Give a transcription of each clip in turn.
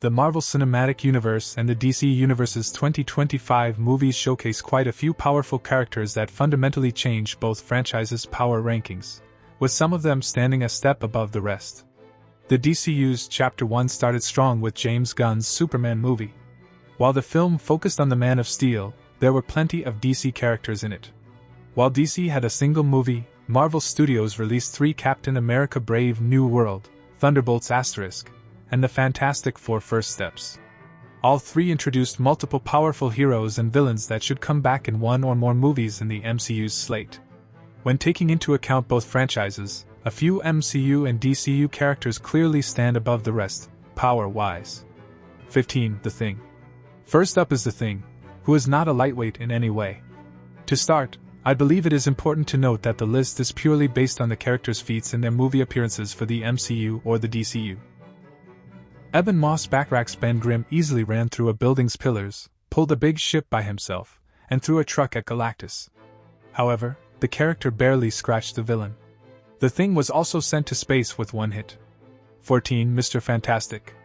The Marvel Cinematic Universe and the DC Universe's 2025 movies showcase quite a few powerful characters that fundamentally change both franchises' power rankings, with some of them standing a step above the rest. The DCU's Chapter One started strong with James Gunn's Superman movie. While the film focused on the Man of Steel, there were plenty of DC characters in it. While DC had a single movie, Marvel Studios released 3 Captain America Brave New World, Thunderbolts *, and the Fantastic Four First Steps. All 3 introduced multiple powerful heroes and villains that should come back in one or more movies in the MCU's slate. When taking into account both franchises, a few MCU and DCU characters clearly stand above the rest, power-wise. 15. The Thing. First up is The Thing, who is not a lightweight in any way. To start, I believe it is important to note that the list is purely based on the characters' feats in their movie appearances for the MCU or the DCU. Ebon Bachrach's Ben Grimm easily ran through a building's pillars, pulled a big ship by himself, and threw a truck at Galactus. However, the character barely scratched the villain. The Thing was also sent to space with one hit. 14. Mr. Fantastic.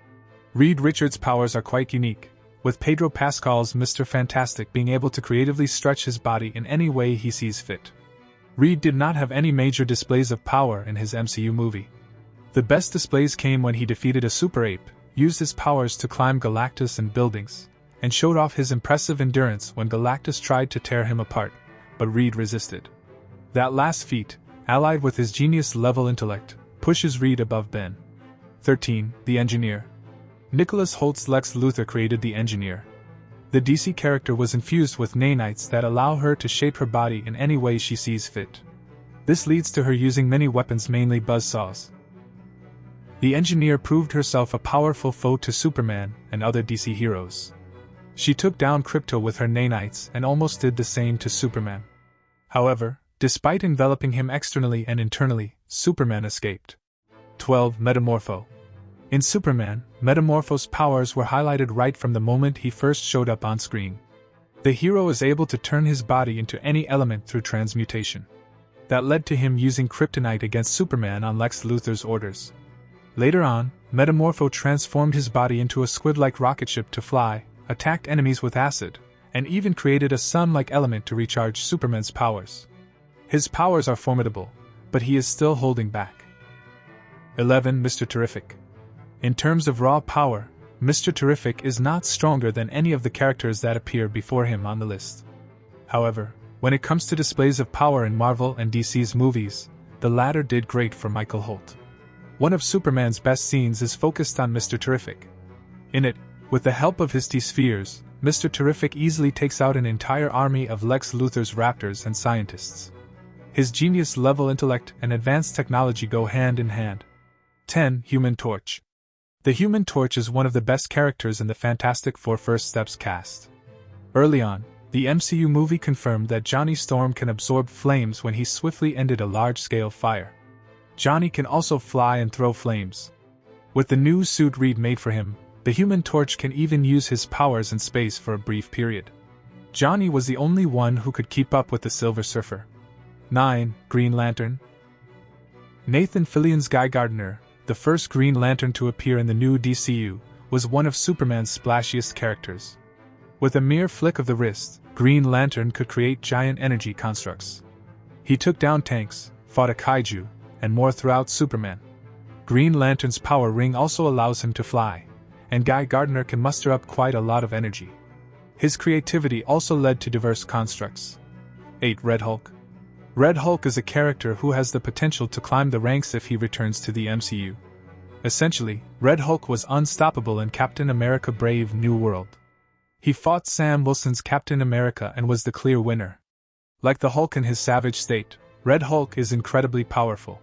Reed Richards' powers are quite unique, with Pedro Pascal's Mr. Fantastic being able to creatively stretch his body in any way he sees fit. Reed did not have any major displays of power in his MCU movie. The best displays came when he defeated a super ape, used his powers to climb Galactus and buildings, and showed off his impressive endurance when Galactus tried to tear him apart, but Reed resisted. That last feat, allied with his genius-level intellect, pushes Reed above Ben. 13. The Engineer. Nicholas Hoult's Lex Luthor created the Engineer. The DC character was infused with nanites that allow her to shape her body in any way she sees fit. This leads to her using many weapons, mainly buzzsaws. The Engineer proved herself a powerful foe to Superman and other DC heroes. She took down Krypto with her nanites and almost did the same to Superman. However, despite enveloping him externally and internally, Superman escaped. 12. Metamorpho. In Superman, Metamorpho's powers were highlighted right from the moment he first showed up on screen. The hero is able to turn his body into any element through transmutation. That led to him using kryptonite against Superman on Lex Luthor's orders. Later on, Metamorpho transformed his body into a squid-like rocket ship to fly, attacked enemies with acid, and even created a sun-like element to recharge Superman's powers. His powers are formidable, but he is still holding back. 11. Mr. Terrific. In terms of raw power, Mr. Terrific is not stronger than any of the characters that appear before him on the list. However, when it comes to displays of power in Marvel and DC's movies, the latter did great for Michael Hoult. One of Superman's best scenes is focused on Mr. Terrific. In it, with the help of his T-spheres, Mr. Terrific easily takes out an entire army of Lex Luthor's raptors and scientists. His genius-level intellect and advanced technology go hand in hand. 10. Human Torch. The Human Torch is one of the best characters in the Fantastic Four First Steps cast. Early on, the MCU movie confirmed that Johnny Storm can absorb flames when he swiftly ended a large-scale fire. Johnny can also fly and throw flames. With the new suit Reed made for him, the Human Torch can even use his powers in space for a brief period. Johnny was the only one who could keep up with the Silver Surfer. 9. Green Lantern. Nathan Fillion's Guy Gardner, the first Green Lantern to appear in the new DCU, was one of Superman's splashiest characters. With a mere flick of the wrist, Green Lantern could create giant energy constructs. He took down tanks, fought a kaiju, and more throughout Superman. Green Lantern's power ring also allows him to fly, and Guy Gardner can muster up quite a lot of energy. His creativity also led to diverse constructs. 8. Red Hulk. Red Hulk is a character who has the potential to climb the ranks if he returns to the MCU. Essentially, Red Hulk was unstoppable in Captain America Brave New World. He fought Sam Wilson's Captain America and was the clear winner. Like the Hulk in his savage state, Red Hulk is incredibly powerful.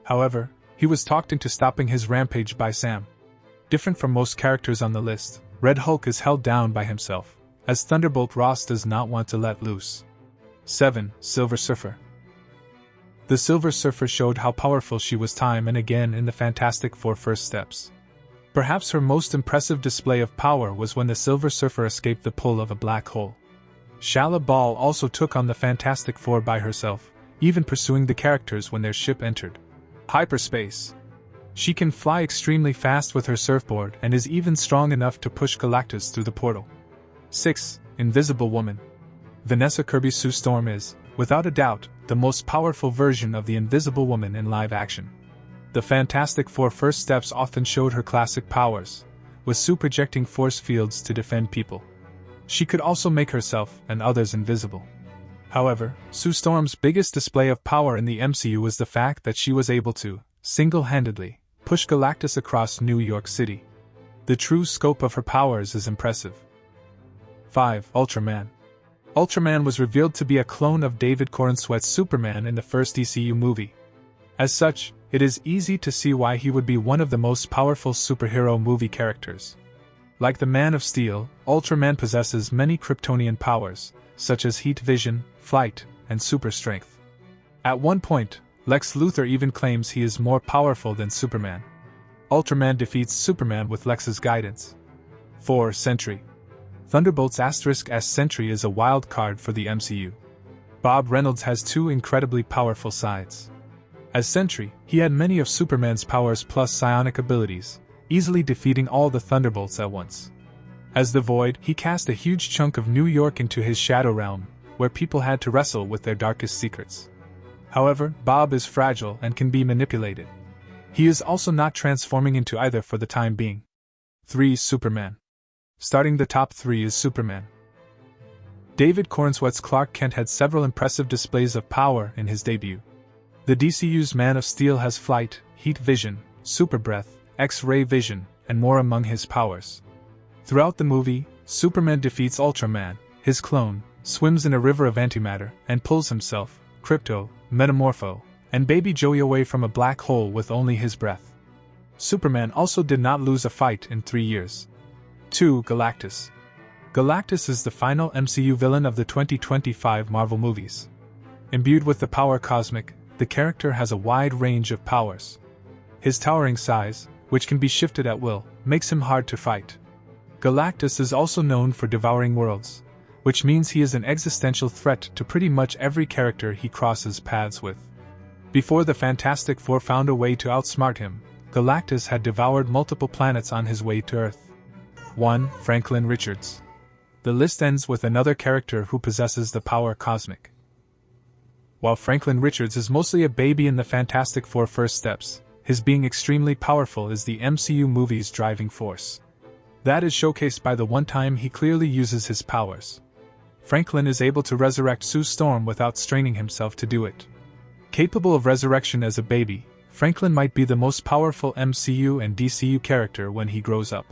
However, he was talked into stopping his rampage by Sam. Different from most characters on the list, Red Hulk is held down by himself, as Thunderbolt Ross does not want to let loose. 7. Silver Surfer. The Silver Surfer showed how powerful she was time and again in the Fantastic Four First Steps. Perhaps her most impressive display of power was when the Silver Surfer escaped the pull of a black hole. Shala Bal also took on the Fantastic Four by herself, even pursuing the characters when their ship entered hyperspace. She can fly extremely fast with her surfboard and is even strong enough to push Galactus through the portal. 6. Invisible Woman. Vanessa Kirby's Sue Storm is, without a doubt, the most powerful version of the Invisible Woman in live action. The Fantastic Four first steps often showed her classic powers, with Sue projecting force fields to defend people. She could also make herself and others invisible. However, Sue Storm's biggest display of power in the MCU was the fact that she was able to, single-handedly, push Galactus across New York City. The true scope of her powers is impressive. 5. Ultraman. Ultraman was revealed to be a clone of David Corenswet's Superman in the first DCU movie. As such, it is easy to see why he would be one of the most powerful superhero movie characters. Like the Man of Steel, Ultraman possesses many Kryptonian powers, such as heat vision, flight, and super strength. At one point, Lex Luthor even claims he is more powerful than Superman. Ultraman defeats Superman with Lex's guidance. 4. Sentry. Thunderbolts *S Sentry is a wild card for the MCU. Bob Reynolds has two incredibly powerful sides. As Sentry, he had many of Superman's powers plus psionic abilities, easily defeating all the Thunderbolts at once. As the Void, he cast a huge chunk of New York into his Shadow Realm, where people had to wrestle with their darkest secrets. However, Bob is fragile and can be manipulated. He is also not transforming into either for the time being. 3. Superman. Starting the top 3 is Superman. David Corenswet's Clark Kent had several impressive displays of power in his debut. The DCU's Man of Steel has flight, heat vision, super breath, X-ray vision, and more among his powers. Throughout the movie, Superman defeats Ultraman, his clone, swims in a river of antimatter, and pulls himself, Krypto, Metamorpho, and Baby Joey away from a black hole with only his breath. Superman also did not lose a fight in 3 years. 2. Galactus. Galactus is the final MCU villain of the 2025 Marvel movies. Imbued with the power cosmic, the character has a wide range of powers. His towering size, which can be shifted at will, makes him hard to fight. Galactus is also known for devouring worlds, which means he is an existential threat to pretty much every character he crosses paths with. Before the Fantastic Four found a way to outsmart him, Galactus had devoured multiple planets on his way to Earth. 1. Franklin Richards. The list ends with another character who possesses the power cosmic. While Franklin Richards is mostly a baby in the Fantastic Four first steps, his being extremely powerful is the MCU movie's driving force. That is showcased by the one time he clearly uses his powers. Franklin is able to resurrect Sue Storm without straining himself to do it. Capable of resurrection as a baby, Franklin might be the most powerful MCU and DCU character when he grows up.